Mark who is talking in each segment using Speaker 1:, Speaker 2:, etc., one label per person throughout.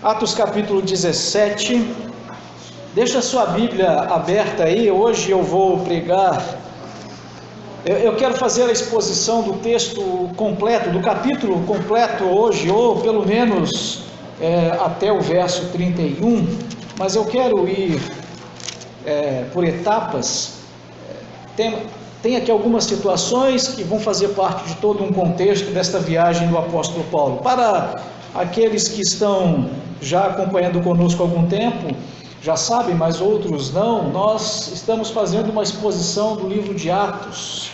Speaker 1: Atos capítulo 17, deixa a sua Bíblia aberta aí. Hoje eu vou pregar, eu quero fazer a exposição do texto completo, do capítulo completo hoje, ou pelo menos até o verso 31, mas eu quero ir por etapas. Tem aqui algumas situações que vão fazer parte de todo um contexto desta viagem do apóstolo Paulo. Para aqueles que estão já acompanhando conosco há algum tempo, já sabem, mas outros não, nós estamos fazendo uma exposição do livro de Atos,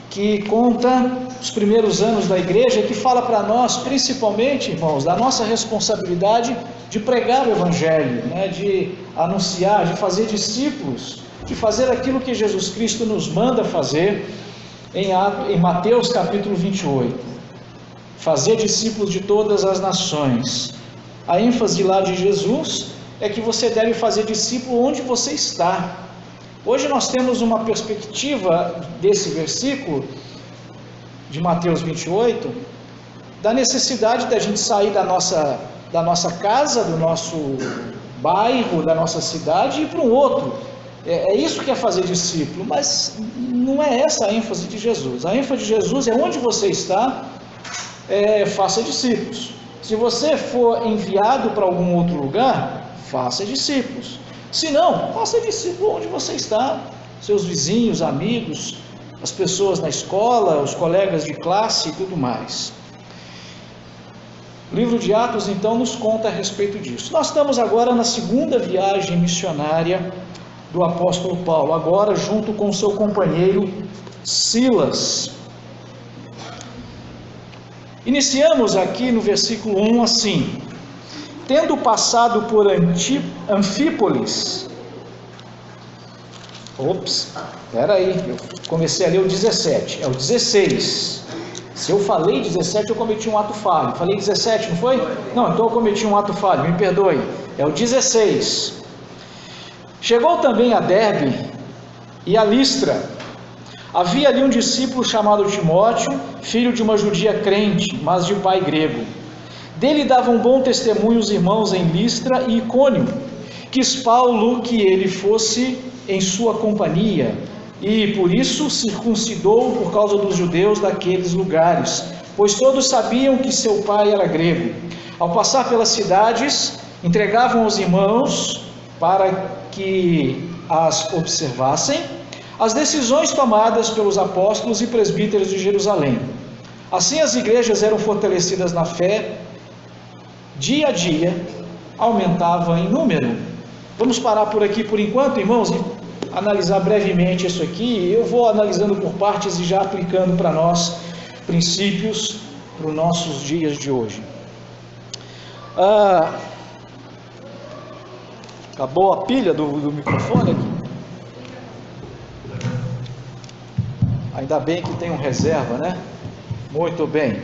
Speaker 1: que conta os primeiros anos da igreja, que fala para nós, principalmente, irmãos, da nossa responsabilidade de pregar o Evangelho, de anunciar, de fazer discípulos, de fazer aquilo que Jesus Cristo nos manda fazer em Mateus capítulo 28. Fazer discípulos de todas as nações. A ênfase lá de Jesus é que você deve fazer discípulo onde você está. Hoje nós temos uma perspectiva desse versículo de Mateus 28, da necessidade da gente sair da nossa casa, do nosso bairro, da nossa cidade e ir para um outro. É isso que é fazer discípulo, mas não é essa a ênfase de Jesus. A ênfase de Jesus é onde você está, faça discípulos. Se você for enviado para algum outro lugar, faça discípulos. Se não, faça discípulo onde você está, seus vizinhos, amigos, as pessoas na escola, os colegas de classe e tudo mais. O livro de Atos então nos conta a respeito disso. Nós estamos agora na segunda viagem missionária do apóstolo Paulo, agora junto com seu companheiro Silas. Iniciamos aqui no versículo 1 assim: tendo passado por Anfípolis. Eu comecei a ler o 17, é o 16. Se eu falei 17, eu cometi um ato falho. Falei 17, não foi? Não, então eu cometi um ato falho, me perdoe. É o 16. Chegou também a Derbe e a Listra. Havia ali um discípulo chamado Timóteo, filho de uma judia crente, mas de pai grego. Dele davam bom testemunho os irmãos em Listra e Icônio. Quis Paulo que ele fosse em sua companhia, e por isso circuncidou por causa dos judeus daqueles lugares, pois todos sabiam que seu pai era grego. Ao passar pelas cidades, entregavam aos irmãos, para que as observassem, as decisões tomadas pelos apóstolos e presbíteros de Jerusalém. Assim as igrejas eram fortalecidas na fé, dia a dia aumentava em número. Vamos parar por aqui por enquanto, irmãos, e analisar brevemente isso aqui. Eu vou analisando por partes e já aplicando para nós princípios para os nossos dias de hoje. Acabou a pilha do microfone aqui? Ainda bem que tem um reserva, né? Muito bem.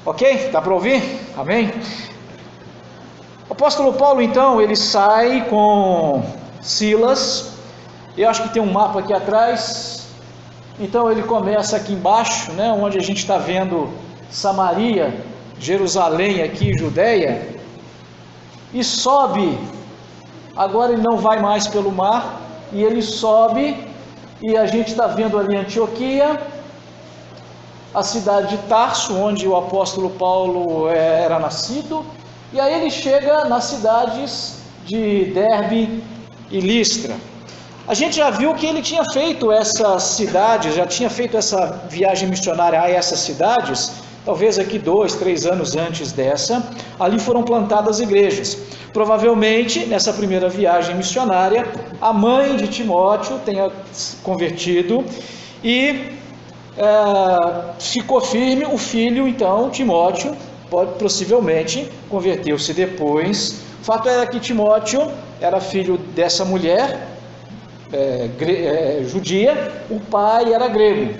Speaker 1: Ok? Dá para ouvir? Amém? O apóstolo Paulo, então, ele sai com Silas. Eu acho que tem um mapa aqui atrás. Então ele começa aqui embaixo, né? Onde a gente está vendo Samaria, Jerusalém aqui, Judeia. E sobe. Agora ele não vai mais pelo mar. E ele sobe. E a gente está vendo ali Antioquia, a cidade de Tarso, onde o apóstolo Paulo era nascido, e aí ele chega nas cidades de Derbe e Listra. A gente já viu que ele tinha feito essas cidades, já tinha feito essa viagem missionária a essas cidades, talvez aqui 2, 3 anos antes dessa. Ali foram plantadas igrejas. Provavelmente, nessa primeira viagem missionária, a mãe de Timóteo tenha convertido e ficou firme. O filho, então, Timóteo, possivelmente converteu-se depois. O fato era que Timóteo era filho dessa mulher judia, o pai era grego.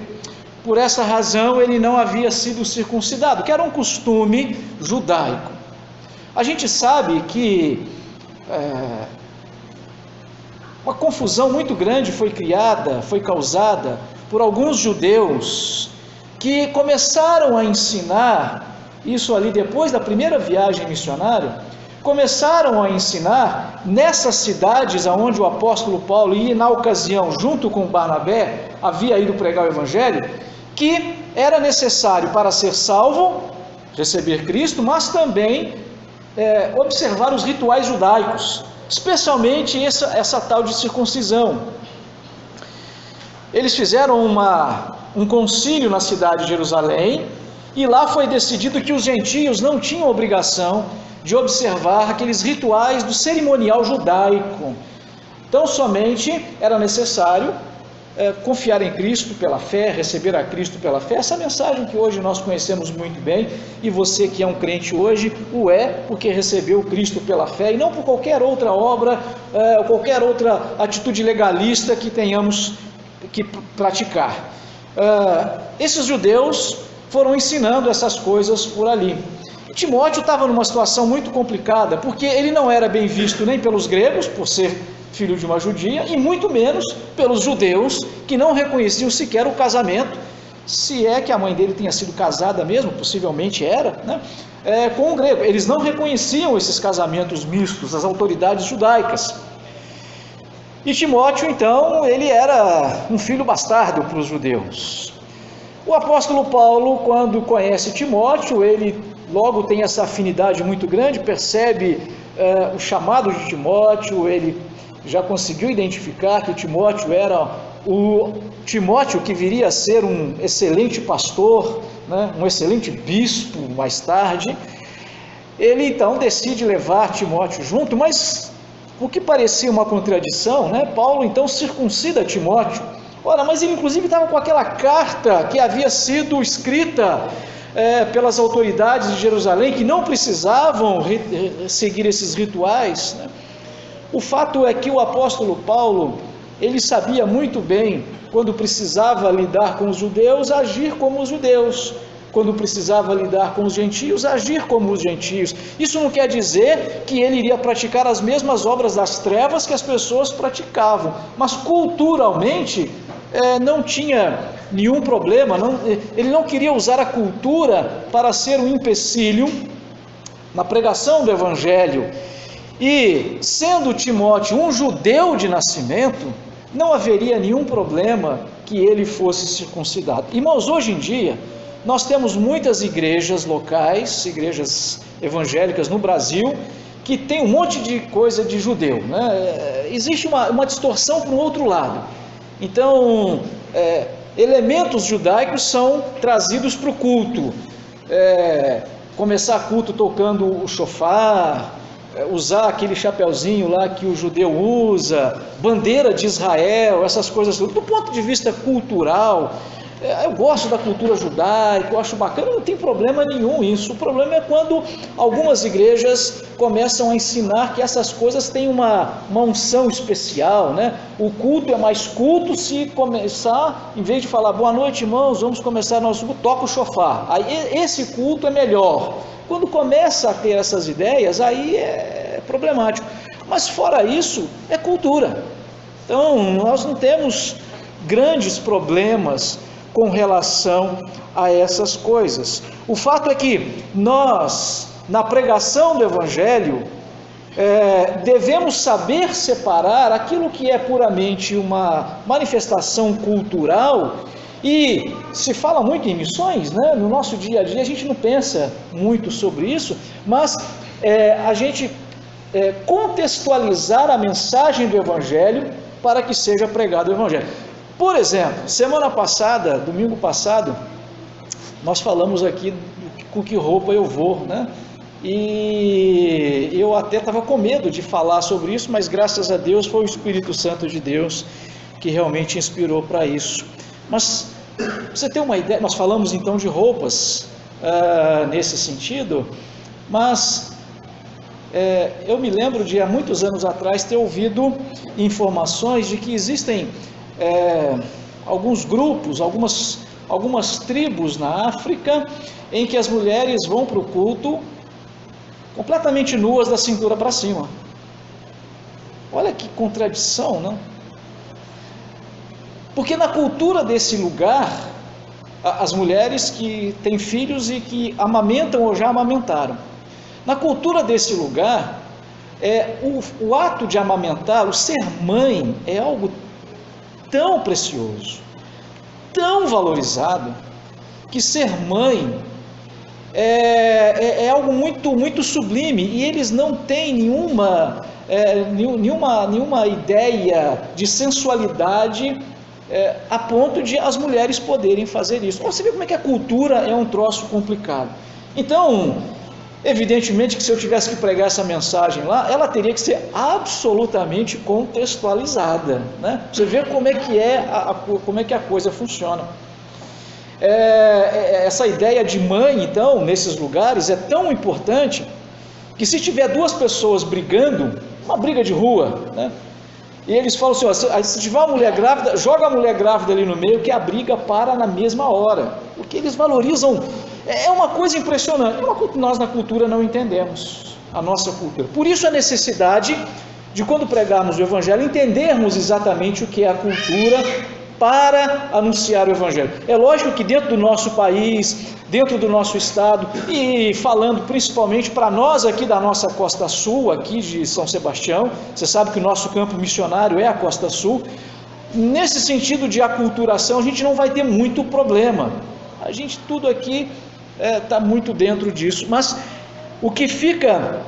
Speaker 1: Por essa razão ele não havia sido circuncidado, que era um costume judaico. A gente sabe que uma confusão muito grande foi causada por alguns judeus que começaram a ensinar isso ali depois da primeira viagem missionária, começaram a ensinar nessas cidades aonde o apóstolo Paulo ia, na ocasião, junto com Barnabé, havia ido pregar o evangelho, que era necessário para ser salvo, receber Cristo, mas também observar os rituais judaicos, especialmente essa tal de circuncisão. Eles fizeram um concílio na cidade de Jerusalém, e lá foi decidido que os gentios não tinham obrigação de observar aqueles rituais do cerimonial judaico. Então somente era necessário confiar em Cristo pela fé, receber a Cristo pela fé. Essa mensagem que hoje nós conhecemos muito bem, e você que é um crente hoje, o é porque recebeu Cristo pela fé, e não por qualquer outra obra, ou qualquer outra atitude legalista que tenhamos que praticar. Esses judeus foram ensinando essas coisas por ali. Timóteo estava numa situação muito complicada, porque ele não era bem visto nem pelos gregos, por ser filho de uma judia, e muito menos pelos judeus, que não reconheciam sequer o casamento, se é que a mãe dele tenha sido casada mesmo, possivelmente era, né, com um grego. Eles não reconheciam esses casamentos mistos, as autoridades judaicas. E Timóteo, então, ele era um filho bastardo para os judeus. O apóstolo Paulo, quando conhece Timóteo, ele logo tem essa afinidade muito grande, percebe o chamado de Timóteo, ele já conseguiu identificar que Timóteo era o Timóteo que viria a ser um excelente pastor, né, um excelente bispo mais tarde. Ele então decide levar Timóteo junto, mas o que parecia uma contradição, né, Paulo então circuncida Timóteo. Ora, mas ele inclusive estava com aquela carta que havia sido escrita pelas autoridades de Jerusalém, que não precisavam seguir esses rituais, né? O fato é que o apóstolo Paulo, ele sabia muito bem, quando precisava lidar com os judeus, agir como os judeus, quando precisava lidar com os gentios, agir como os gentios. Isso não quer dizer que ele iria praticar as mesmas obras das trevas que as pessoas praticavam, mas culturalmente não tinha nenhum problema, ele não queria usar a cultura para ser um empecilho na pregação do evangelho. E sendo Timóteo um judeu de nascimento, não haveria nenhum problema que ele fosse circuncidado. Irmãos, hoje em dia nós temos muitas igrejas locais, igrejas evangélicas no Brasil, que tem um monte de coisa de judeu, né? Existe uma distorção para o outro lado. Então, elementos judaicos são trazidos para o culto. Começar culto tocando o shofar, usar aquele chapeuzinho lá que o judeu usa, bandeira de Israel, essas coisas. Do ponto de vista cultural, eu gosto da cultura judaica, eu acho bacana, não tem problema nenhum isso. O problema é quando algumas igrejas começam a ensinar que essas coisas têm uma unção especial, né? O culto é mais culto se começar, em vez de falar boa noite, irmãos, vamos começar nosso culto, toca o shofar. Aí esse culto é melhor. Quando começa a ter essas ideias, aí é problemático. Mas fora isso, é cultura. Então, nós não temos grandes problemas com relação a essas coisas. O fato é que nós, na pregação do Evangelho, devemos saber separar aquilo que é puramente uma manifestação cultural. E se fala muito em missões, né? No nosso dia a dia a gente não pensa muito sobre isso, mas a gente contextualizar a mensagem do Evangelho para que seja pregado o Evangelho. Por exemplo, semana passada, domingo passado, nós falamos aqui com que roupa eu vou, né? E eu até estava com medo de falar sobre isso, mas graças a Deus foi o Espírito Santo de Deus que realmente inspirou para isso. Mas você tem uma ideia, nós falamos então de roupas nesse sentido, mas eu me lembro de há muitos anos atrás ter ouvido informações de que existem alguns grupos, algumas tribos na África em que as mulheres vão para o culto completamente nuas da cintura para cima. Olha que contradição, não? Porque na cultura desse lugar, as mulheres que têm filhos e que amamentam ou já amamentaram. Na cultura desse lugar, o ato de amamentar, o ser mãe, é algo tão precioso, tão valorizado, que ser mãe é algo muito, muito sublime, e eles não têm nenhuma ideia de sensualidade a ponto de as mulheres poderem fazer isso. Você vê como é que a cultura é um troço complicado. Então, evidentemente que se eu tivesse que pregar essa mensagem lá, ela teria que ser absolutamente contextualizada, né? Você vê como é que a coisa funciona. Essa ideia de mãe, então, nesses lugares é tão importante que se tiver duas pessoas brigando, uma briga de rua, né? E eles falam assim, ó, se tiver uma mulher grávida, joga a mulher grávida ali no meio, que a briga para na mesma hora, porque eles valorizam, é uma coisa impressionante, nós na cultura não entendemos, a nossa cultura. Por isso a necessidade de, quando pregarmos o Evangelho, entendermos exatamente o que é a cultura para anunciar o Evangelho. É lógico que dentro do nosso país, dentro do nosso estado, e falando principalmente para nós aqui da nossa Costa Sul, aqui de São Sebastião, você sabe que o nosso campo missionário é a Costa Sul, nesse sentido de aculturação a gente não vai ter muito problema, a gente tudo aqui está muito dentro disso, mas o que fica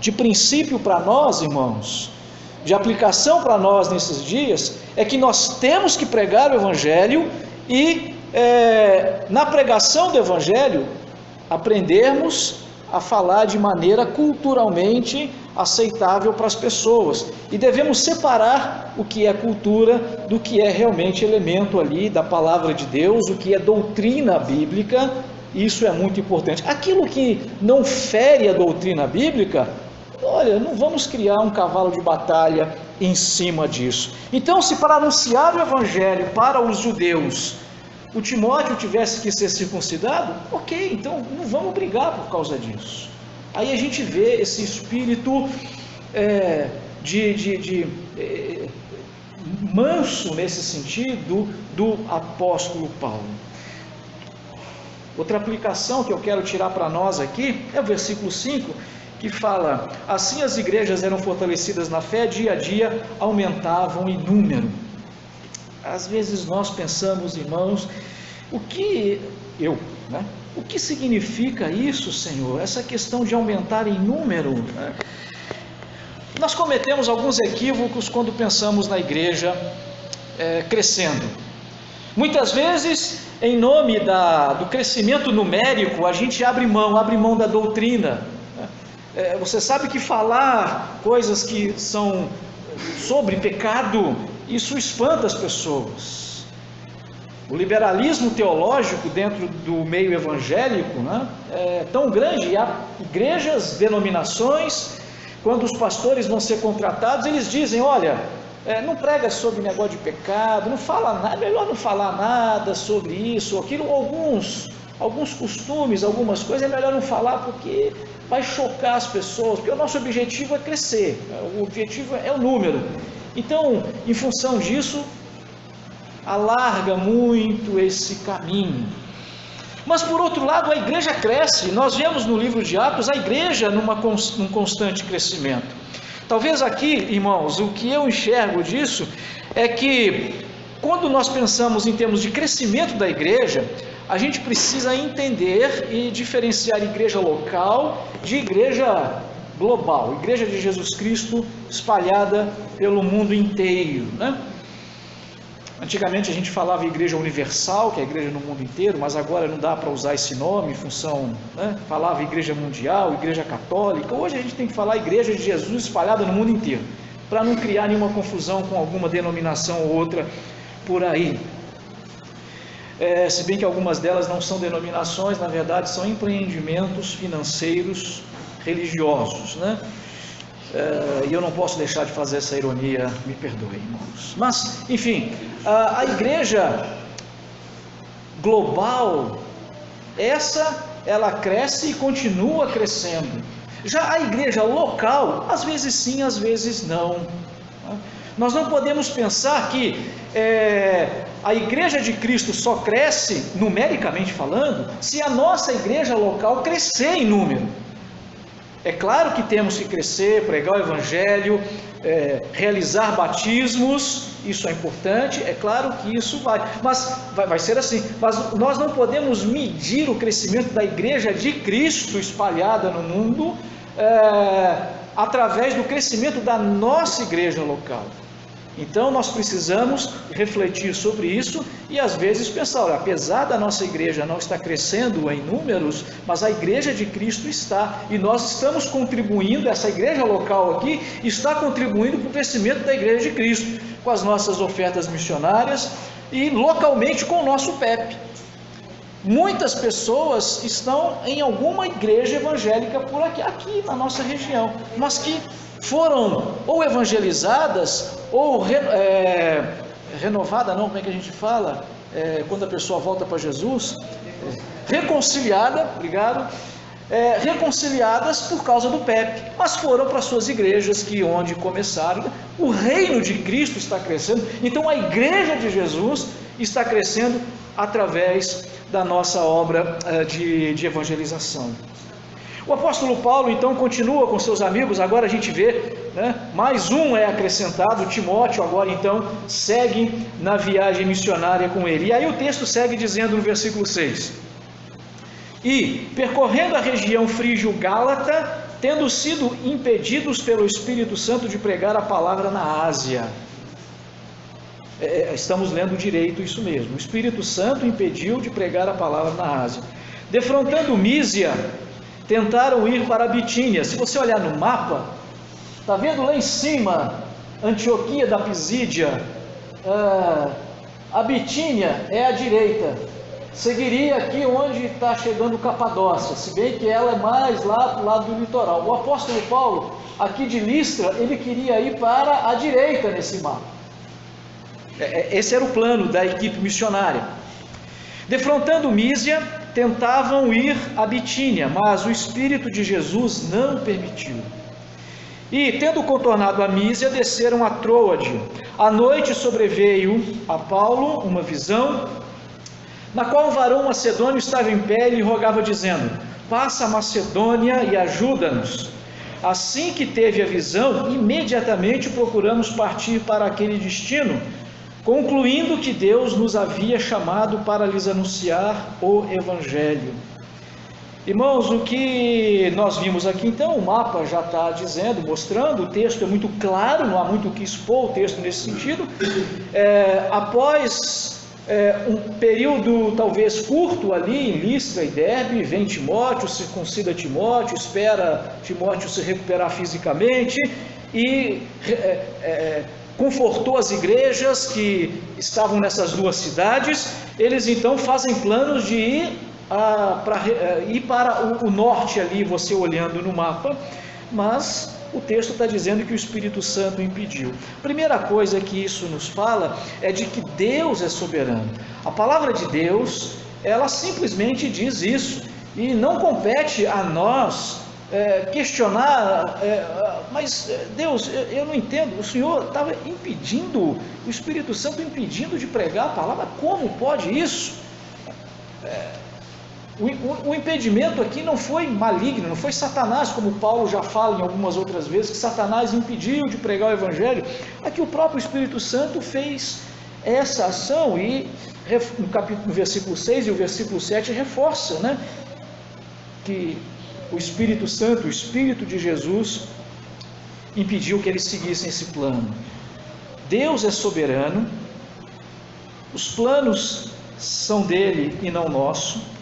Speaker 1: de princípio para nós, irmãos, de aplicação para nós nesses dias, é que nós temos que pregar o Evangelho e na pregação do Evangelho aprendermos a falar de maneira culturalmente aceitável para as pessoas, e devemos separar o que é cultura do que é realmente elemento ali da palavra de Deus, o que é doutrina bíblica. Isso é muito importante. Aquilo que não fere a doutrina bíblica, olha, não vamos criar um cavalo de batalha em cima disso. Então, se para anunciar o Evangelho para os judeus, o Timóteo tivesse que ser circuncidado, ok, então não vamos brigar por causa disso. Aí a gente vê esse espírito manso nesse sentido do apóstolo Paulo. Outra aplicação que eu quero tirar para nós aqui é o versículo 5, que fala: assim as igrejas eram fortalecidas na fé, dia a dia aumentavam em número. Às vezes nós pensamos, irmãos, o que significa isso, Senhor? Essa questão de aumentar em número, né? Nós cometemos alguns equívocos quando pensamos na igreja crescendo. Muitas vezes, em nome do crescimento numérico, a gente abre mão da doutrina. Você sabe que falar coisas que são sobre pecado, isso espanta as pessoas. O liberalismo teológico dentro do meio evangélico, né, é tão grande, e há igrejas, denominações, quando os pastores vão ser contratados, eles dizem: olha, não prega sobre negócio de pecado, não fala nada, melhor não falar nada sobre isso ou aquilo, alguns costumes, algumas coisas é melhor não falar porque vai chocar as pessoas, porque o nosso objetivo é crescer, o objetivo é o número. Então, em função disso, alarga muito esse caminho. Mas por outro lado, a igreja cresce. Nós vemos no livro de Atos a igreja num constante crescimento. Talvez aqui, irmãos, o que eu enxergo disso é que quando nós pensamos em termos de crescimento da igreja, a gente precisa entender e diferenciar igreja local de igreja global, igreja de Jesus Cristo espalhada pelo mundo inteiro, né? Antigamente a gente falava igreja universal, que é a igreja no mundo inteiro, mas agora não dá para usar esse nome em função, né? Falava igreja mundial, igreja católica. Hoje a gente tem que falar igreja de Jesus espalhada no mundo inteiro, para não criar nenhuma confusão com alguma denominação ou outra por aí. Se bem que algumas delas não são denominações, na verdade são empreendimentos financeiros religiosos, né? E eu não posso deixar de fazer essa ironia, me perdoem, irmãos. Mas, enfim, a igreja global, ela cresce e continua crescendo. Já a igreja local, às vezes sim, às vezes não. Nós não podemos pensar que a igreja de Cristo só cresce, numericamente falando, se a nossa igreja local crescer em número. É claro que temos que crescer, pregar o evangelho, realizar batismos, isso é importante, é claro que isso mas vai ser assim, mas nós não podemos medir o crescimento da igreja de Cristo espalhada no mundo através do crescimento da nossa igreja local. Então nós precisamos refletir sobre isso e às vezes pensar, olha, apesar da nossa igreja não estar crescendo em números, mas a igreja de Cristo está, e nós estamos contribuindo, essa igreja local aqui está contribuindo para o crescimento da igreja de Cristo, com as nossas ofertas missionárias e localmente com o nosso PEP. Muitas pessoas estão em alguma igreja evangélica por aqui na nossa região, mas que foram ou evangelizadas ou renovada, não, como é que a gente fala? Quando a pessoa volta para Jesus, reconciliada, obrigado, reconciliadas por causa do PEP, mas foram para suas igrejas onde começaram. O reino de Cristo está crescendo, então a igreja de Jesus está crescendo através da nossa obra de evangelização. O apóstolo Paulo então continua com seus amigos, agora a gente vê, mais um é acrescentado, Timóteo agora então segue na viagem missionária com ele. E aí o texto segue dizendo no versículo 6: e percorrendo a região frígio-gálata, tendo sido impedidos pelo Espírito Santo de pregar a palavra na Ásia. Estamos lendo direito isso mesmo, o Espírito Santo impediu de pregar a palavra na Ásia. Defrontando Mísia, tentaram ir para a Bitínia. Se você olhar no mapa, está vendo lá em cima, Antioquia da Pisídia, a Bitínia é à direita, seguiria aqui onde está chegando Capadócia, se bem que ela é mais lá para o lado do litoral. O apóstolo Paulo, aqui de Listra, ele queria ir para a direita nesse mapa. Esse era o plano da equipe missionária. Defrontando Mísia, tentavam ir a Bitínia, mas o Espírito de Jesus não permitiu. E, tendo contornado a Mísia, desceram a Troade. À noite sobreveio a Paulo uma visão, na qual um varão macedônio estava em pé e lhe rogava, dizendo: passa a Macedônia e ajuda-nos. Assim que teve a visão, imediatamente procuramos partir para aquele destino, concluindo que Deus nos havia chamado para lhes anunciar o Evangelho. Irmãos, o que nós vimos aqui então, o mapa já está dizendo, mostrando, o texto é muito claro, não há muito o que expor o texto nesse sentido. Após um período talvez curto ali em Listra e Derbe, vem Timóteo, circuncida Timóteo, espera Timóteo se recuperar fisicamente e confortou as igrejas que estavam nessas duas cidades. Eles então fazem planos de ir para o norte ali, você olhando no mapa, mas o texto está dizendo que o Espírito Santo impediu. Primeira coisa que isso nos fala é de que Deus é soberano. A palavra de Deus, ela simplesmente diz isso, e não compete a nós questionar, mas Deus, eu não entendo, o Senhor estava impedindo, o Espírito Santo impedindo de pregar a palavra, como pode isso? O impedimento aqui não foi maligno, não foi Satanás, como Paulo já fala em algumas outras vezes, que Satanás impediu de pregar o Evangelho. Aqui o próprio Espírito Santo fez essa ação, e no versículo 6 e o versículo 7 reforça, que o Espírito Santo, o Espírito de Jesus, impediu que eles seguissem esse plano. Deus é soberano, os planos são dele e não nosso.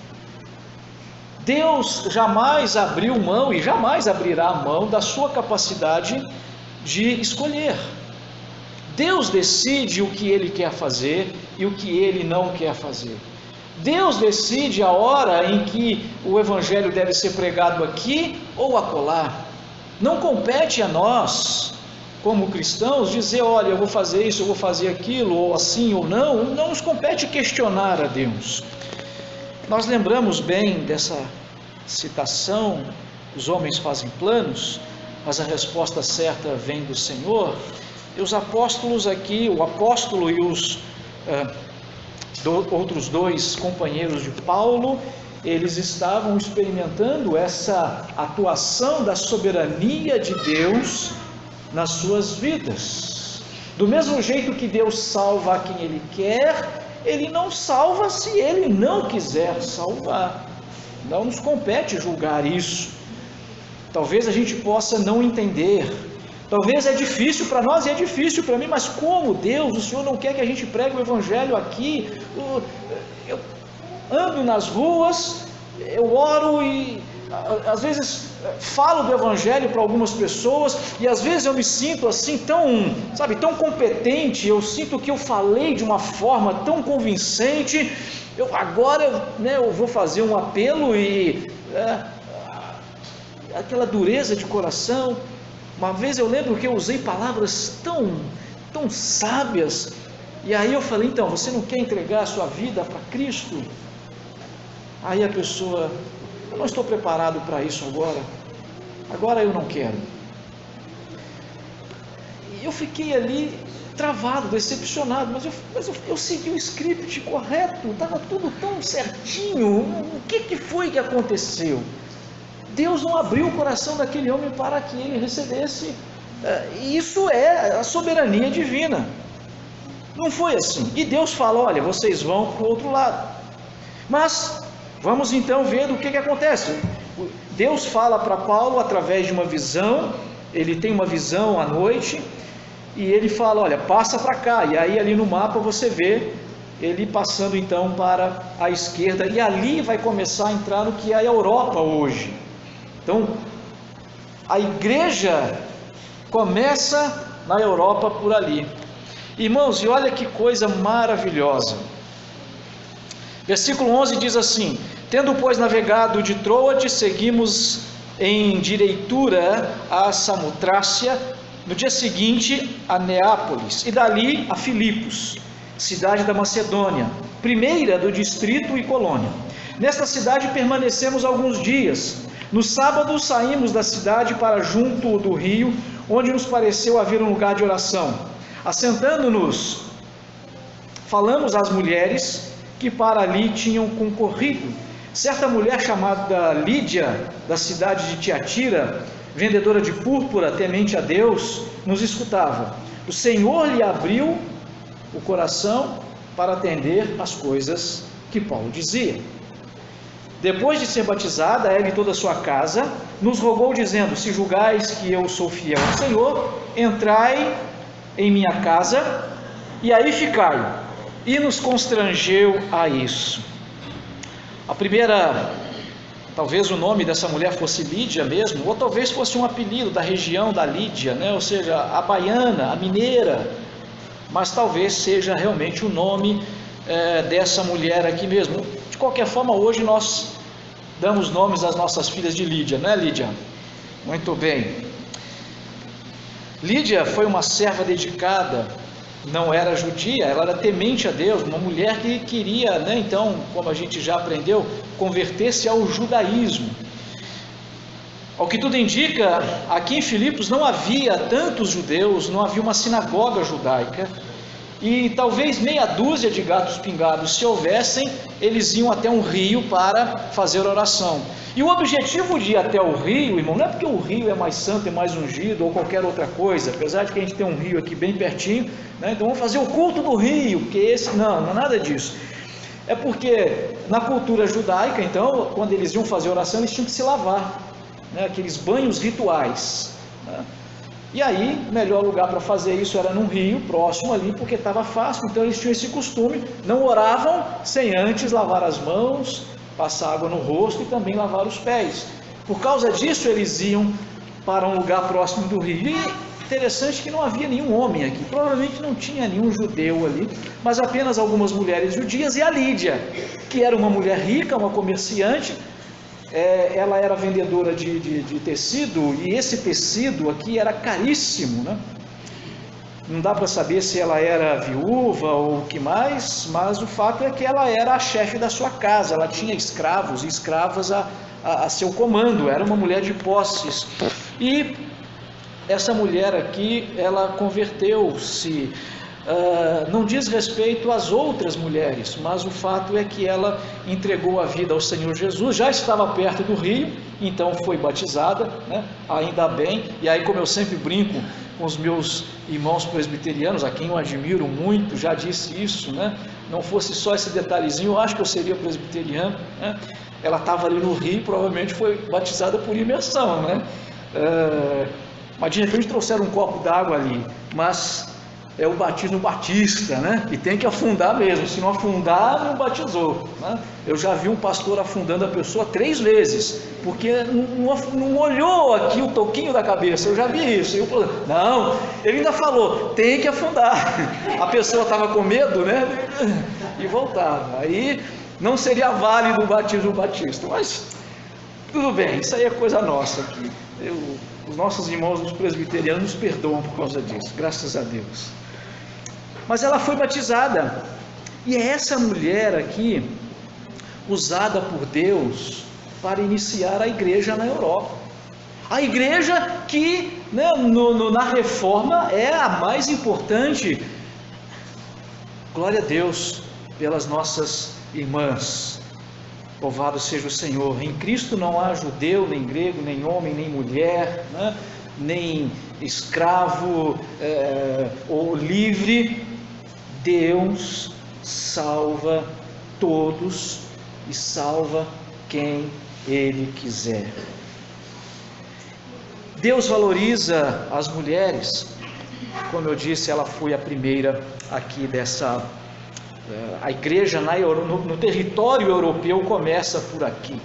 Speaker 1: Deus jamais abriu mão e jamais abrirá mão da sua capacidade de escolher. Deus decide o que ele quer fazer e o que ele não quer fazer. Deus decide a hora em que o Evangelho deve ser pregado aqui ou acolá. Não compete a nós, como cristãos, dizer, olha, eu vou fazer isso, eu vou fazer aquilo, ou assim ou não. Não nos compete questionar a Deus. Nós lembramos bem dessa citação, os homens fazem planos, mas a resposta certa vem do Senhor. os apóstolos aqui, o apóstolo e os outros dois companheiros de Paulo, eles estavam experimentando essa atuação da soberania de Deus nas suas vidas. Do mesmo jeito que Deus salva a quem Ele quer, Ele não salva se Ele não quiser salvar. Não nos compete julgar isso. Talvez a gente possa não entender. Talvez é difícil para nós e é difícil para mim, mas como Deus, o Senhor não quer que a gente pregue o Evangelho aqui? Eu ando nas ruas, eu oro e às vezes falo do Evangelho para algumas pessoas e às vezes eu me sinto assim tão competente, eu sinto que eu falei de uma forma tão convincente, agora eu vou fazer um apelo e aquela dureza de coração. Uma vez eu lembro que eu usei palavras tão sábias, e aí eu falei, então, você não quer entregar a sua vida para Cristo? Aí a pessoa, eu não estou preparado para isso agora eu não quero. E eu fiquei ali travado, decepcionado, mas eu segui o script correto, estava tudo tão certinho. O que foi que aconteceu? Deus não abriu o coração daquele homem para que ele recebesse, isso é a soberania divina. Não foi assim. E Deus fala, olha, vocês vão para o outro lado. Mas vamos então ver do que acontece. Deus fala para Paulo através de uma visão, ele tem uma visão à noite, e ele fala, olha, passa para cá, e aí ali no mapa você vê ele passando então para a esquerda, e ali vai começar a entrar no que é a Europa hoje. Então, a igreja começa na Europa por ali. Irmãos, e olha que coisa maravilhosa. Versículo 11 diz assim: tendo, pois, navegado de Troade, seguimos em direitura a Samotrácia, no dia seguinte a Neápolis, e dali a Filipos, cidade da Macedônia, primeira do distrito e colônia. Nesta cidade permanecemos alguns dias. No sábado saímos da cidade para junto do rio, onde nos pareceu haver um lugar de oração. Assentando-nos, falamos às mulheres que para ali tinham concorrido. Certa mulher chamada Lídia, da cidade de Tiatira, vendedora de púrpura, temente a Deus, nos escutava. O Senhor lhe abriu o coração para atender às coisas que Paulo dizia. Depois de ser batizada, ela e toda a sua casa, nos rogou dizendo: se julgais que eu sou fiel ao Senhor, entrai em minha casa e aí ficai. E nos constrangeu a isso. A primeira, talvez o nome dessa mulher fosse Lídia mesmo, ou talvez fosse um apelido da região da Lídia, ou seja, a baiana, a mineira, mas talvez seja realmente o nome dessa mulher aqui mesmo. De qualquer forma, hoje nós damos nomes às nossas filhas de Lídia, não é, Lídia? Muito bem. Lídia foi uma serva dedicada, não era judia, ela era temente a Deus, uma mulher que queria, então, como a gente já aprendeu, converter-se ao judaísmo. Ao que tudo indica, aqui em Filipos não havia tantos judeus, não havia uma sinagoga judaica, e talvez meia dúzia de gatos pingados, se houvessem, eles iam até um rio para fazer oração. E o objetivo de ir até o rio, irmão, não é porque o rio é mais santo, é mais ungido ou qualquer outra coisa, apesar de que a gente tem um rio aqui bem pertinho, então vamos fazer o culto do rio, porque esse, não é nada disso. É porque na cultura judaica, então, quando eles iam fazer oração, eles tinham que se lavar, aqueles banhos rituais, E aí, o melhor lugar para fazer isso era num rio próximo ali, porque estava fácil, então eles tinham esse costume, não oravam sem antes lavar as mãos, passar água no rosto e também lavar os pés. Por causa disso, eles iam para um lugar próximo do rio. E interessante que não havia nenhum homem aqui, provavelmente não tinha nenhum judeu ali, mas apenas algumas mulheres judias e a Lídia, que era uma mulher rica, uma comerciante. Ela era vendedora de tecido, e esse tecido aqui era caríssimo, Não dá para saber se ela era viúva ou o que mais, mas o fato é que ela era a chefe da sua casa, ela tinha escravos e escravas a seu comando, era uma mulher de posses. E essa mulher aqui, ela converteu-se. Não diz respeito às outras mulheres, mas o fato é que ela entregou a vida ao Senhor Jesus, já estava perto do rio, então foi batizada, né? Ainda bem. E aí, como eu sempre brinco com os meus irmãos presbiterianos, a quem eu admiro muito, já disse isso, né? Não fosse só esse detalhezinho, eu acho que eu seria presbiteriano, né? Ela estava ali no rio, provavelmente foi batizada por imersão, né? Mas de repente trouxeram um copo d'água ali, mas é o batismo batista, né? E tem que afundar mesmo, se não afundar, não batizou, né? Eu já vi um pastor afundando a pessoa 3 vezes, porque não olhou aqui o toquinho da cabeça, eu já vi isso. Não, ele ainda falou, tem que afundar. A pessoa estava com medo, né? E voltava. Aí não seria válido o batismo batista, mas tudo bem, isso aí é coisa nossa aqui. Os nossos irmãos, os presbiterianos, nos perdoam por causa disso, graças a Deus. Mas ela foi batizada, e é essa mulher aqui, usada por Deus para iniciar a igreja na Europa. A igreja que, né, na reforma é a mais importante. Glória a Deus pelas nossas irmãs. Louvado seja o Senhor. Em Cristo não há judeu, nem grego, nem homem, nem mulher, né? Nem escravo ou livre. Deus salva todos e salva quem Ele quiser. Deus valoriza as mulheres. Como eu disse, ela foi a primeira aqui dessa... A igreja no território europeu começa por aqui.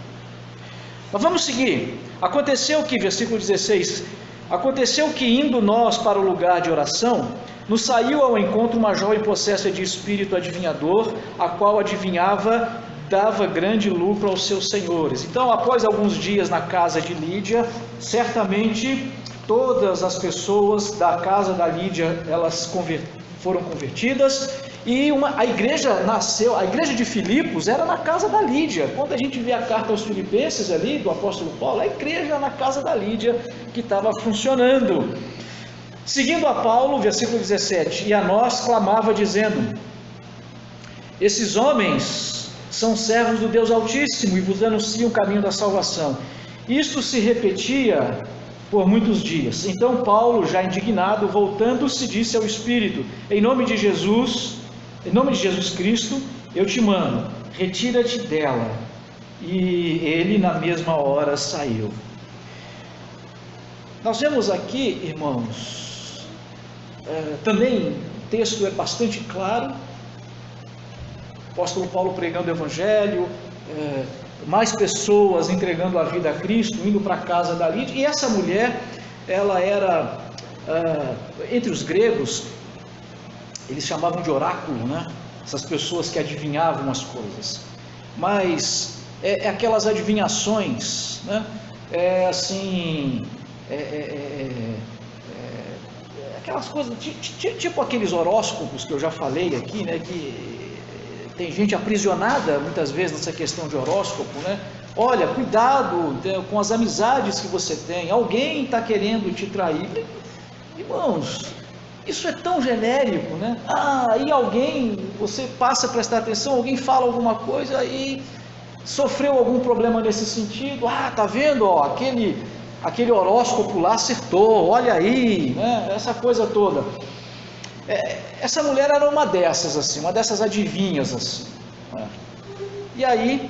Speaker 1: Mas vamos seguir. Aconteceu que, versículo 16, aconteceu que indo nós para o lugar de oração, nos saiu ao encontro uma jovem possessa de espírito adivinhador, a qual adivinhava, dava grande lucro aos seus senhores. Então, após alguns dias na casa de Lídia, certamente todas as pessoas da casa da Lídia, elas foram convertidas, e a igreja nasceu. A igreja de Filipos era na casa da Lídia. Quando a gente vê a carta aos Filipenses ali, do apóstolo Paulo, a igreja na casa da Lídia que estava funcionando. Seguindo a Paulo, versículo 17, e a nós clamava dizendo, esses homens são servos do Deus Altíssimo e vos anunciam o caminho da salvação. Isto se repetia por muitos dias. Então Paulo, já indignado, voltando-se, disse ao Espírito, em nome de Jesus Cristo, eu te mando, retira-te dela. E ele na mesma hora saiu. Nós vemos aqui, irmãos, também o texto é bastante claro, o apóstolo Paulo pregando o Evangelho, mais pessoas entregando a vida a Cristo, indo para a casa da Lídia, e essa mulher, ela era, entre os gregos, eles chamavam de oráculo, né? Essas pessoas que adivinhavam as coisas, mas aquelas adivinhações, né? Aquelas coisas, tipo aqueles horóscopos que eu já falei aqui, né? Que tem gente aprisionada muitas vezes nessa questão de horóscopo, né? Olha, cuidado com as amizades que você tem, alguém está querendo te trair. Irmãos, isso é tão genérico, né? Aí alguém, você passa a prestar atenção, alguém fala alguma coisa e sofreu algum problema nesse sentido. Tá vendo? Aquele horóscopo lá acertou, olha aí, né? Essa coisa toda. Essa mulher era uma dessas, assim, uma dessas adivinhas, assim. E aí,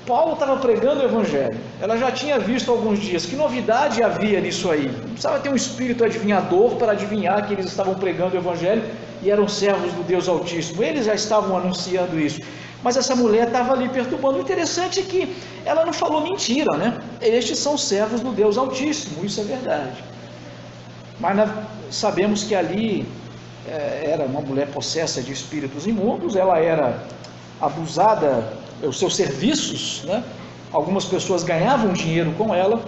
Speaker 1: Paulo estava pregando o Evangelho, ela já tinha visto alguns dias, que novidade havia nisso aí? Não precisava ter um espírito adivinhador para adivinhar que eles estavam pregando o Evangelho e eram servos do Deus Altíssimo, eles já estavam anunciando isso, mas essa mulher estava ali perturbando. O interessante é que ela não falou mentira, né? Estes são servos do Deus Altíssimo, isso é verdade, mas sabemos que ali era uma mulher possessa de espíritos imundos, ela era abusada, os seus serviços, né? Algumas pessoas ganhavam dinheiro com ela.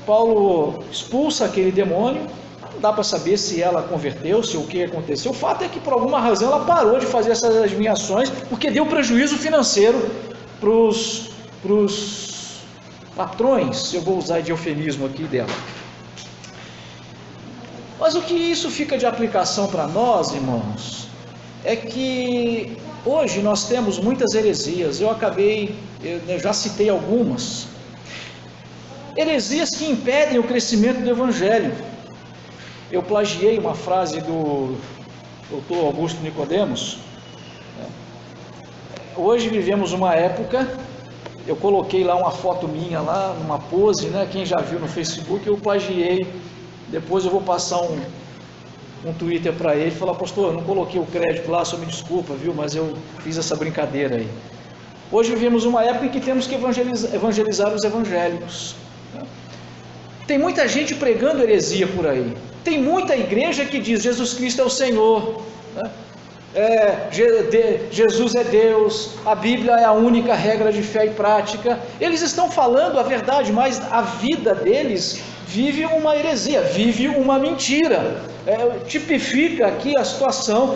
Speaker 1: Paulo expulsa aquele demônio, não dá para saber se ela converteu-se ou o que aconteceu. O fato é que por alguma razão ela parou de fazer essas adivinhações, porque deu prejuízo financeiro para os patrões, eu vou usar de eufemismo aqui dela. Mas o que isso fica de aplicação para nós, irmãos, é que hoje nós temos muitas heresias. Eu já citei algumas. Heresias que impedem o crescimento do Evangelho. Eu plagiei uma frase do doutor Augusto Nicodemos. Hoje vivemos uma época, eu coloquei lá uma foto minha lá, numa pose, né? Quem já viu no Facebook, eu plagiei. Depois eu vou passar um Twitter para ele e falar: pastor, eu não coloquei o crédito lá, só me desculpa, viu? Mas eu fiz essa brincadeira aí. Hoje vivemos uma época em que temos que evangelizar os evangélicos. Tem muita gente pregando heresia por aí. Tem muita igreja que diz: Jesus Cristo é o Senhor, Jesus é Deus, a Bíblia é a única regra de fé e prática. Eles estão falando a verdade, mas a vida deles vive uma heresia, vive uma mentira. Tipifica aqui a situação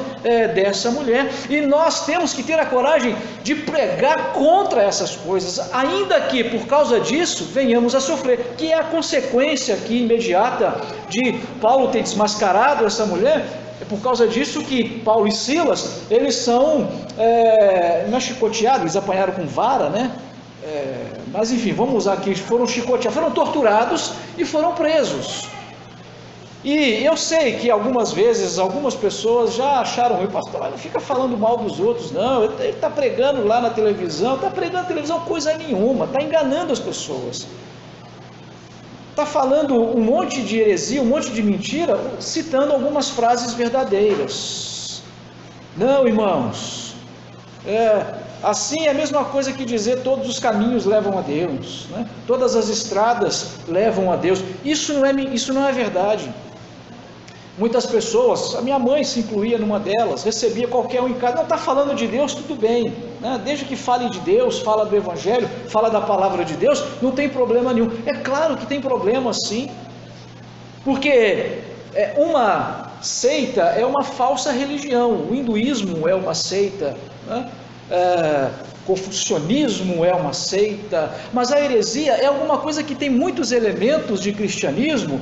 Speaker 1: dessa mulher, e nós temos que ter a coragem de pregar contra essas coisas, ainda que por causa disso venhamos a sofrer, que é a consequência aqui imediata de Paulo ter desmascarado essa mulher. É por causa disso que Paulo e Silas, eles são não é chicoteados, eles apanharam com vara, né? Mas enfim, vamos usar aqui, foram chicoteados, foram torturados e foram presos. E eu sei que algumas vezes, algumas pessoas já acharam ruim: pastor, não fica falando mal dos outros, não, ele está pregando lá na televisão, está pregando na televisão coisa nenhuma, está enganando as pessoas, está falando um monte de heresia, um monte de mentira, citando algumas frases verdadeiras. Não, irmãos, assim é a mesma coisa que dizer todos os caminhos levam a Deus, né? Todas as estradas levam a Deus. Isso não é verdade. Muitas pessoas, a minha mãe se incluía numa delas, recebia qualquer um em casa: não, está falando de Deus, tudo bem, né? Desde que fale de Deus, fala do Evangelho, fala da palavra de Deus, não tem problema nenhum. É claro que tem problema sim, porque uma seita é uma falsa religião. O hinduísmo é uma seita, né? Confucionismo é uma seita, mas a heresia é alguma coisa que tem muitos elementos de cristianismo,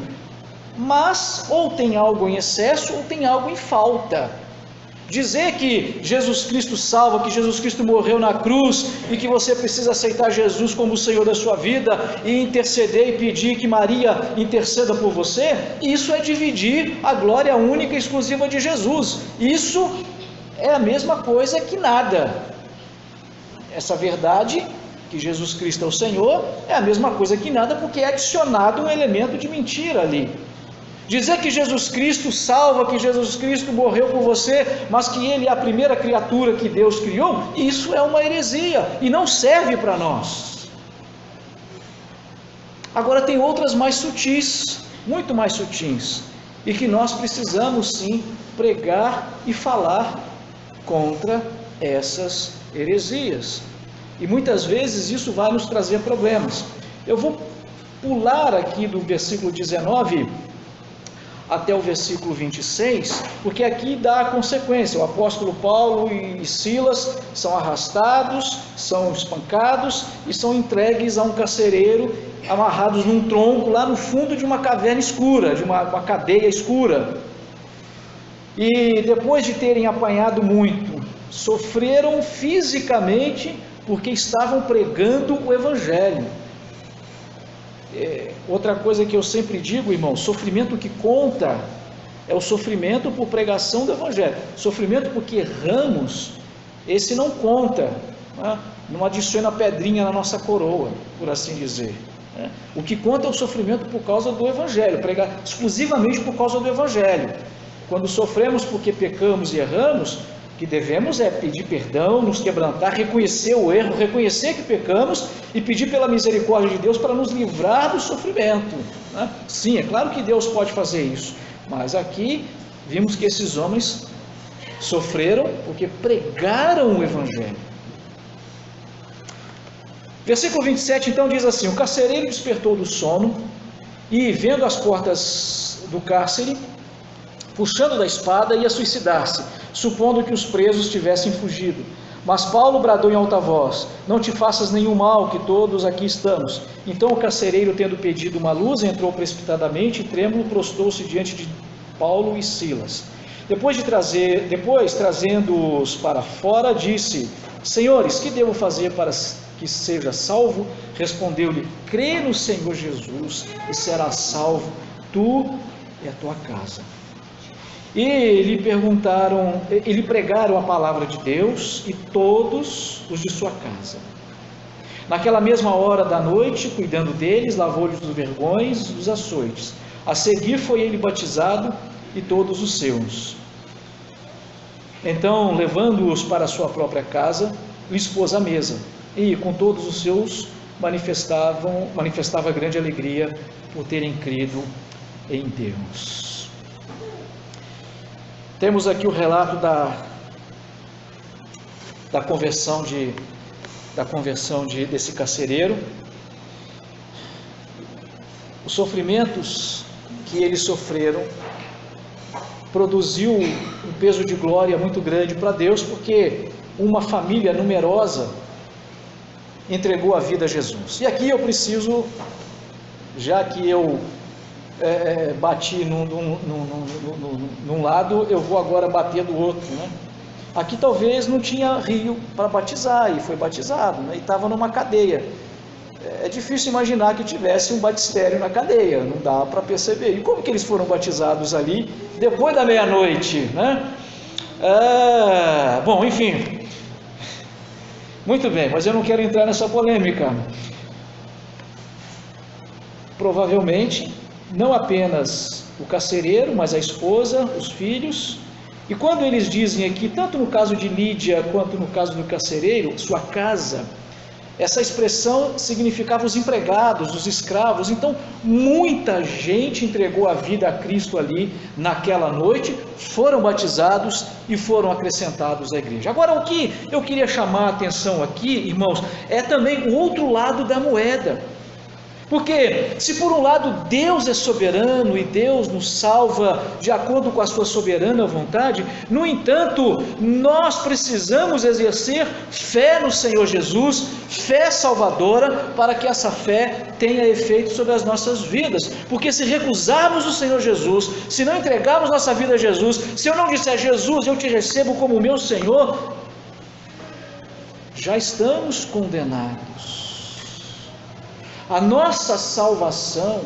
Speaker 1: mas ou tem algo em excesso ou tem algo em falta. Dizer que Jesus Cristo salva, que Jesus Cristo morreu na cruz e que você precisa aceitar Jesus como o Senhor da sua vida e interceder e pedir que Maria interceda por você, isso é dividir a glória única e exclusiva de Jesus. Isso é a mesma coisa que nada. Essa verdade, que Jesus Cristo é o Senhor, é a mesma coisa que nada, porque é adicionado um elemento de mentira ali. Dizer que Jesus Cristo salva, que Jesus Cristo morreu por você, mas que Ele é a primeira criatura que Deus criou, isso é uma heresia e não serve para nós. Agora tem outras mais sutis, muito mais sutis, e que nós precisamos sim pregar e falar contra essas heresias. E muitas vezes isso vai nos trazer problemas. Eu vou pular aqui do versículo 19 até o versículo 26, porque aqui dá a consequência. O apóstolo Paulo e Silas são arrastados, são espancados e são entregues a um carcereiro, amarrados num tronco lá no fundo de uma caverna escura, de uma cadeia escura. E depois de terem apanhado muito, sofreram fisicamente porque estavam pregando o Evangelho. Outra coisa que eu sempre digo, irmão: sofrimento que conta é o sofrimento por pregação do Evangelho. Sofrimento porque erramos, esse não conta, né? Não adiciona pedrinha na nossa coroa, por assim dizer, né? O que conta é o sofrimento por causa do Evangelho, pregar exclusivamente por causa do Evangelho. Quando sofremos porque pecamos e erramos, o que devemos é pedir perdão, nos quebrantar, reconhecer o erro, reconhecer que pecamos e pedir pela misericórdia de Deus para nos livrar do sofrimento, né? Sim, é claro que Deus pode fazer isso, mas aqui vimos que esses homens sofreram porque pregaram o Evangelho. Versículo 27 então diz assim: o carcereiro despertou do sono e, vendo as portas do cárcere, puxando da espada, ia suicidar-se, supondo que os presos tivessem fugido. Mas Paulo bradou em alta voz: não te faças nenhum mal, que todos aqui estamos. Então o carcereiro, tendo pedido uma luz, entrou precipitadamente e trêmulo prostou-se diante de Paulo e Silas. Depois, trazendo-os para fora, disse: senhores, que devo fazer para que seja salvo? Respondeu-lhe: crê no Senhor Jesus e serás salvo, tu e a tua casa. E lhe pregaram a palavra de Deus e todos os de sua casa. Naquela mesma hora da noite, cuidando deles, lavou-lhes os vergões e os açoites. A seguir foi ele batizado e todos os seus. Então, levando-os para a sua própria casa, lhes pôs a mesa, e com todos os seus manifestava grande alegria por terem crido em Deus. Temos aqui o relato da conversão desse carcereiro, os sofrimentos que eles sofreram produziu um peso de glória muito grande para Deus, porque uma família numerosa entregou a vida a Jesus. E aqui eu preciso, já que eu bati num lado, eu vou agora bater do outro, né? Aqui talvez não tinha rio para batizar, e foi batizado, né? E estava numa cadeia. É difícil imaginar que tivesse um batistério na cadeia, não dá para perceber. E como que eles foram batizados ali depois da meia-noite, né? Bom, enfim, muito bem, mas eu não quero entrar nessa polêmica. Provavelmente não apenas o carcereiro, mas a esposa, os filhos. E quando eles dizem aqui, tanto no caso de Lídia quanto no caso do carcereiro, sua casa, essa expressão significava os empregados, os escravos. Então muita gente entregou a vida a Cristo ali naquela noite, foram batizados e foram acrescentados à igreja. Agora, o que eu queria chamar a atenção aqui, irmãos, é também o outro lado da moeda. Porque se por um lado Deus é soberano e Deus nos salva de acordo com a sua soberana vontade, no entanto, nós precisamos exercer fé no Senhor Jesus, fé salvadora, para que essa fé tenha efeito sobre as nossas vidas. Porque se recusarmos o Senhor Jesus, se não entregarmos nossa vida a Jesus, se eu não disser: Jesus, eu te recebo como meu Senhor, já estamos condenados. A nossa salvação,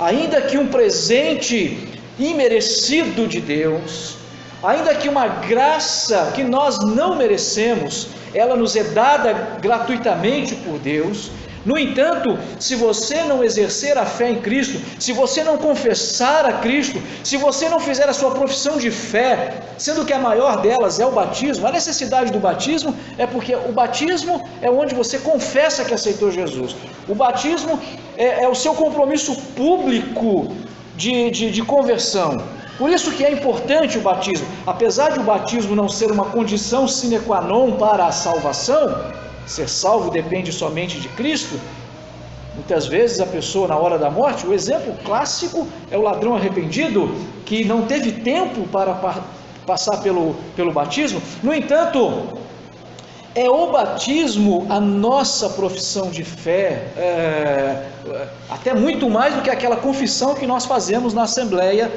Speaker 1: ainda que um presente imerecido de Deus, ainda que uma graça que nós não merecemos, ela nos é dada gratuitamente por Deus. No entanto, se você não exercer a fé em Cristo, se você não confessar a Cristo, se você não fizer a sua profissão de fé, sendo que a maior delas é o batismo, a necessidade do batismo é porque o batismo é onde você confessa que aceitou Jesus. O batismo é o seu compromisso público de conversão. Por isso que é importante o batismo. Apesar de o batismo não ser uma condição sine qua non para a salvação, ser salvo depende somente de Cristo. Muitas vezes a pessoa, na hora da morte, o exemplo clássico é o ladrão arrependido, que não teve tempo para passar pelo batismo. No entanto, é o batismo a nossa profissão de fé, até muito mais do que aquela confissão que nós fazemos na Assembleia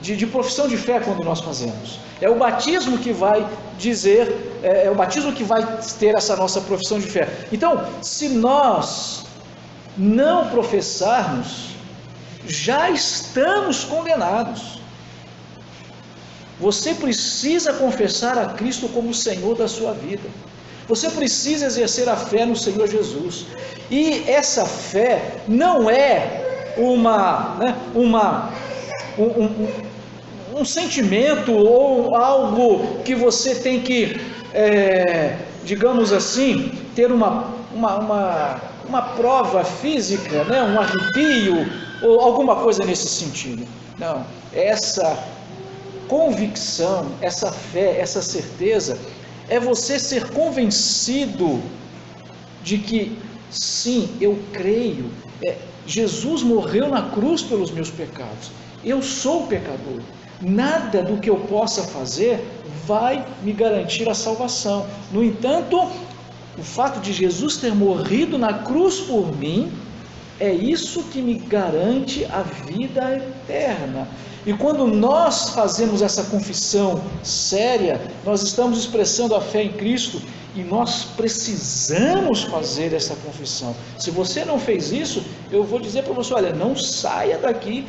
Speaker 1: de profissão de fé quando nós fazemos. É o batismo que vai dizer, é o batismo que vai ter essa nossa profissão de fé. Então, se nós não professarmos, já estamos condenados. Você precisa confessar a Cristo como o Senhor da sua vida. Você precisa exercer a fé no Senhor Jesus. E essa fé não é um sentimento ou algo que você tem que, digamos assim, ter uma prova física, né? Um arrepio ou alguma coisa nesse sentido. Não, essa convicção, essa fé, essa certeza é você ser convencido de que sim, eu creio, Jesus morreu na cruz pelos meus pecados, eu sou pecador, Nada do que eu possa fazer vai me garantir a salvação. No entanto, o fato de Jesus ter morrido na cruz por mim, é isso que me garante a vida eterna. E quando nós fazemos essa confissão séria, nós estamos expressando a fé em Cristo, e nós precisamos fazer essa confissão. Se você não fez isso, eu vou dizer para você, olha, não saia daqui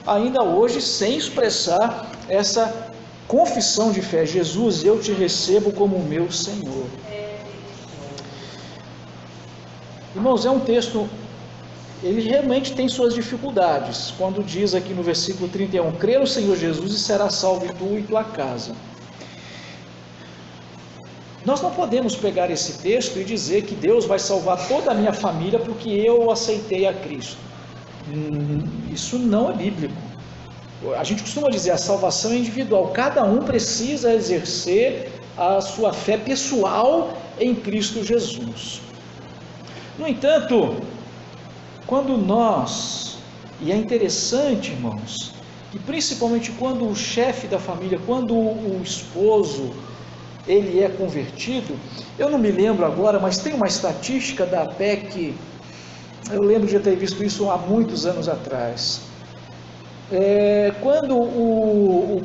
Speaker 1: ainda hoje sem expressar essa confissão de fé. Jesus, eu te recebo como meu Senhor. Irmãos, é um texto, ele realmente tem suas dificuldades, quando diz aqui no versículo 31, crê no Senhor Jesus e será salvo tu e tua casa. Nós não podemos pegar esse texto e dizer que Deus vai salvar toda a minha família porque eu aceitei a Cristo. Isso não é bíblico. A gente costuma dizer, a salvação é individual, cada um precisa exercer a sua fé pessoal em Cristo Jesus. No entanto, quando nós, e é interessante, irmãos, que principalmente quando o chefe da família, quando o esposo, ele é convertido, eu não me lembro agora, mas tem uma estatística da APEC, eu lembro de ter visto isso há muitos anos atrás. Quando o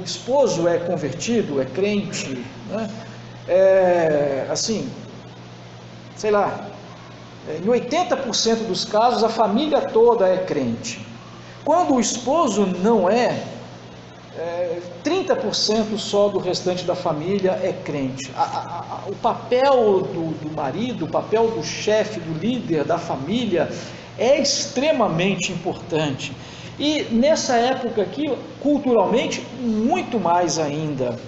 Speaker 1: esposo é convertido, é crente, né? Assim, sei lá, em 80% dos casos a família toda é crente. Quando o esposo não é, 30% só do restante da família é crente. O papel do marido, o papel do chefe, do líder da família é extremamente importante. E nessa época aqui, culturalmente, muito mais ainda.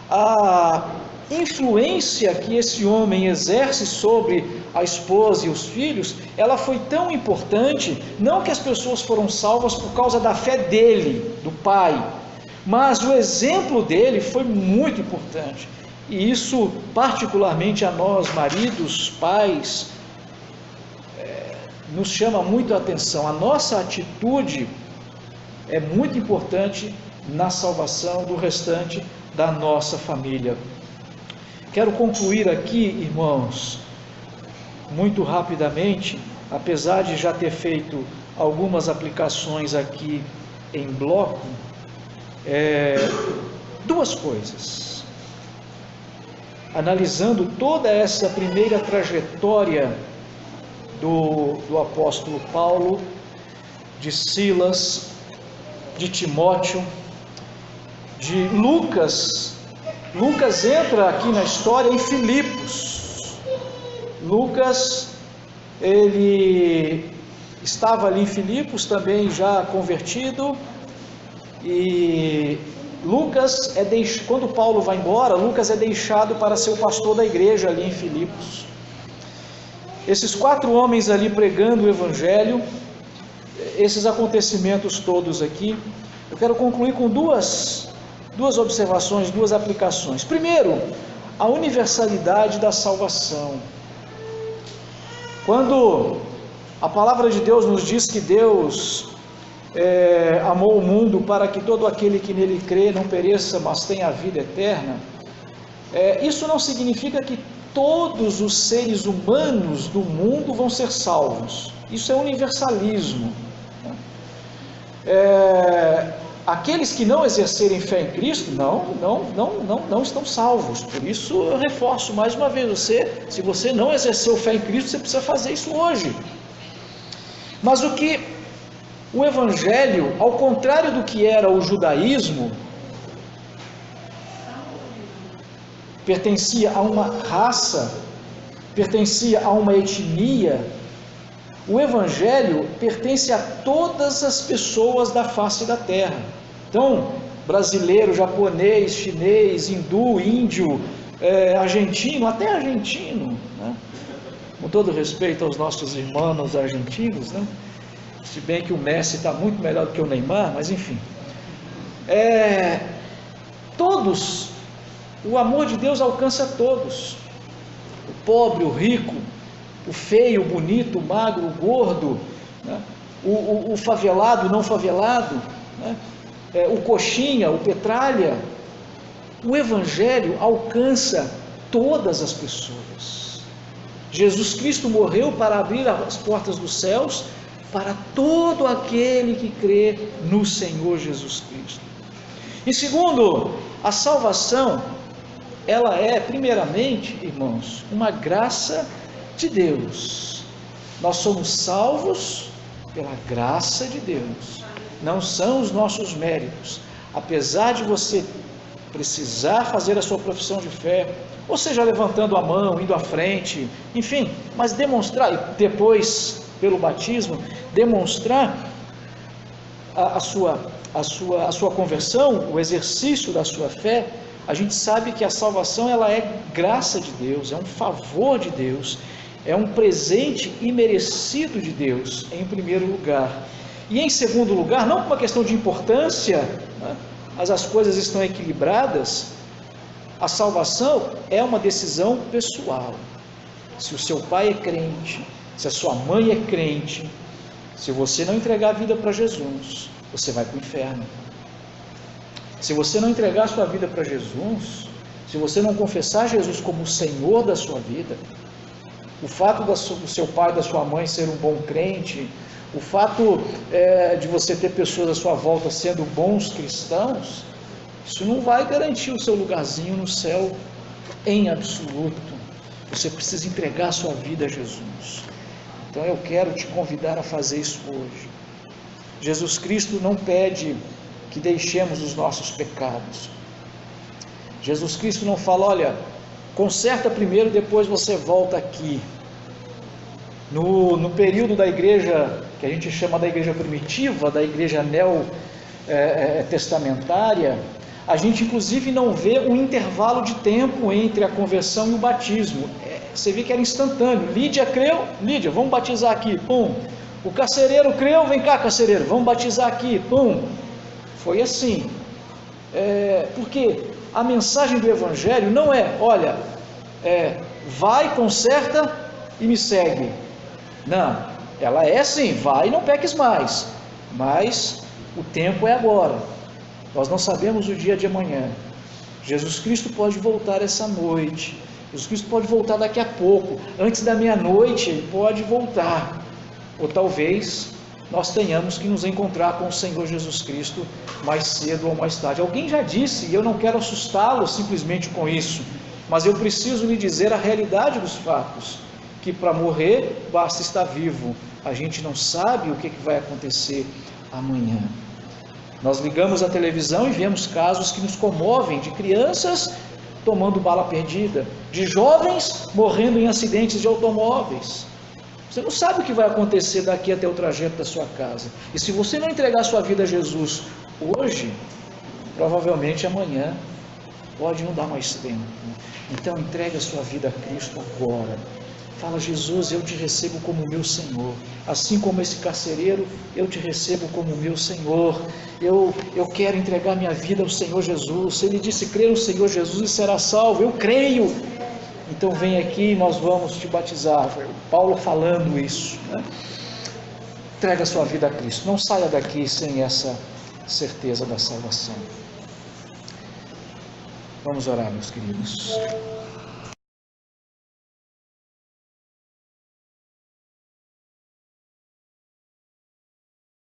Speaker 1: A influência que esse homem exerce sobre a esposa e os filhos, ela foi tão importante, não que as pessoas foram salvas por causa da fé dele, do pai, mas o exemplo dele foi muito importante, e isso particularmente a nós, maridos, pais, nos chama muito a atenção. A nossa atitude é muito importante na salvação do restante da nossa família. Quero concluir aqui, irmãos, muito rapidamente, apesar de já ter feito algumas aplicações aqui em bloco, duas coisas. Analisando toda essa primeira trajetória do apóstolo Paulo, de Silas, de Timóteo, de Lucas. Lucas entra aqui na história em Filipos. Lucas, ele estava ali em Filipos também já convertido, e Lucas quando Paulo vai embora, Lucas é deixado para ser o pastor da igreja ali em Filipos. Esses 4 homens ali pregando o evangelho, esses acontecimentos todos aqui, eu quero concluir com duas observações, 2 aplicações. Primeiro, a universalidade da salvação. Quando a palavra de Deus nos diz que Deus amou o mundo para que todo aquele que nele crê não pereça, mas tenha a vida eterna, isso não significa que todos os seres humanos do mundo vão ser salvos. Isso é universalismo. Aqueles que não exercerem fé em Cristo não estão salvos. Por isso eu reforço mais uma vez, se você não exerceu fé em Cristo, você precisa fazer isso hoje. Mas o evangelho, ao contrário do que era o judaísmo, pertencia a uma raça, pertencia a uma etnia. O evangelho pertence a todas as pessoas da face da terra. Então, brasileiro, japonês, chinês, hindu, índio, argentino, até argentino, né? Com todo respeito aos nossos irmãos argentinos, né? Se bem que o Messi está muito melhor do que o Neymar, mas enfim. Todos, o amor de Deus alcança todos. O pobre, o rico, o feio, o bonito, o magro, o gordo, né? O favelado, o não favelado, né? o coxinha, o petralha. O Evangelho alcança todas as pessoas. Jesus Cristo morreu para abrir as portas dos céus para todo aquele que crê no Senhor Jesus Cristo. E segundo, a salvação, ela é, primeiramente, irmãos, uma graça de Deus. Nós somos salvos pela graça de Deus, não são os nossos méritos. Apesar de você precisar fazer a sua profissão de fé, ou seja, levantando a mão, indo à frente, enfim, mas demonstrar, e depois, pelo batismo, demonstrar a sua conversão, o exercício da sua fé, a gente sabe que a salvação, ela é graça de Deus, é um favor de Deus, é um presente imerecido de Deus, em primeiro lugar. E em segundo lugar, não por uma questão de importância, né, mas as coisas estão equilibradas, a salvação é uma decisão pessoal. Se o seu pai é crente, se a sua mãe é crente, se você não entregar a vida para Jesus, você vai para o inferno. Se você não entregar a sua vida para Jesus, se você não confessar Jesus como o Senhor da sua vida, o fato do seu pai e da sua mãe ser um bom crente, o fato de você ter pessoas à sua volta sendo bons cristãos, isso não vai garantir o seu lugarzinho no céu em absoluto. Você precisa entregar a sua vida a Jesus. Então eu quero te convidar a fazer isso hoje. Jesus Cristo não pede que deixemos os nossos pecados. Jesus Cristo não fala, olha, conserta primeiro, depois você volta aqui. No período da igreja, que a gente chama da igreja primitiva, da igreja neotestamentária, a gente inclusive não vê um intervalo de tempo entre a conversão e o batismo. Você vê que era instantâneo. Lídia creu, Lídia, vamos batizar aqui, pum. O carcereiro creu, vem cá carcereiro, vamos batizar aqui, pum. Foi assim. Porque a mensagem do Evangelho não é, olha, vai, conserta e me segue. Não, ela é assim, vai e não peques mais, mas o tempo é agora. Nós não sabemos o dia de amanhã. Jesus Cristo pode voltar essa noite, Jesus Cristo pode voltar daqui a pouco, antes da meia-noite Ele pode voltar, ou talvez nós tenhamos que nos encontrar com o Senhor Jesus Cristo mais cedo ou mais tarde. Alguém já disse, e eu não quero assustá-lo simplesmente com isso, mas eu preciso lhe dizer a realidade dos fatos, que para morrer basta estar vivo. A gente não sabe o que vai acontecer amanhã. Nós ligamos a televisão e vemos casos que nos comovem, de crianças tomando bala perdida, de jovens morrendo em acidentes de automóveis. Você não sabe o que vai acontecer daqui até o trajeto da sua casa. E se você não entregar sua vida a Jesus hoje, provavelmente amanhã pode não dar mais tempo. Então entregue a sua vida a Cristo agora. Fala, Jesus, eu te recebo como meu Senhor. Assim como esse carcereiro, eu te recebo como meu Senhor. Eu quero entregar minha vida ao Senhor Jesus. Ele disse, crê no Senhor Jesus e será salvo. Eu creio. Então vem aqui e nós vamos te batizar. Paulo falando isso, né? Entrega a sua vida a Cristo. Não saia daqui sem essa certeza da salvação. Vamos orar, meus queridos.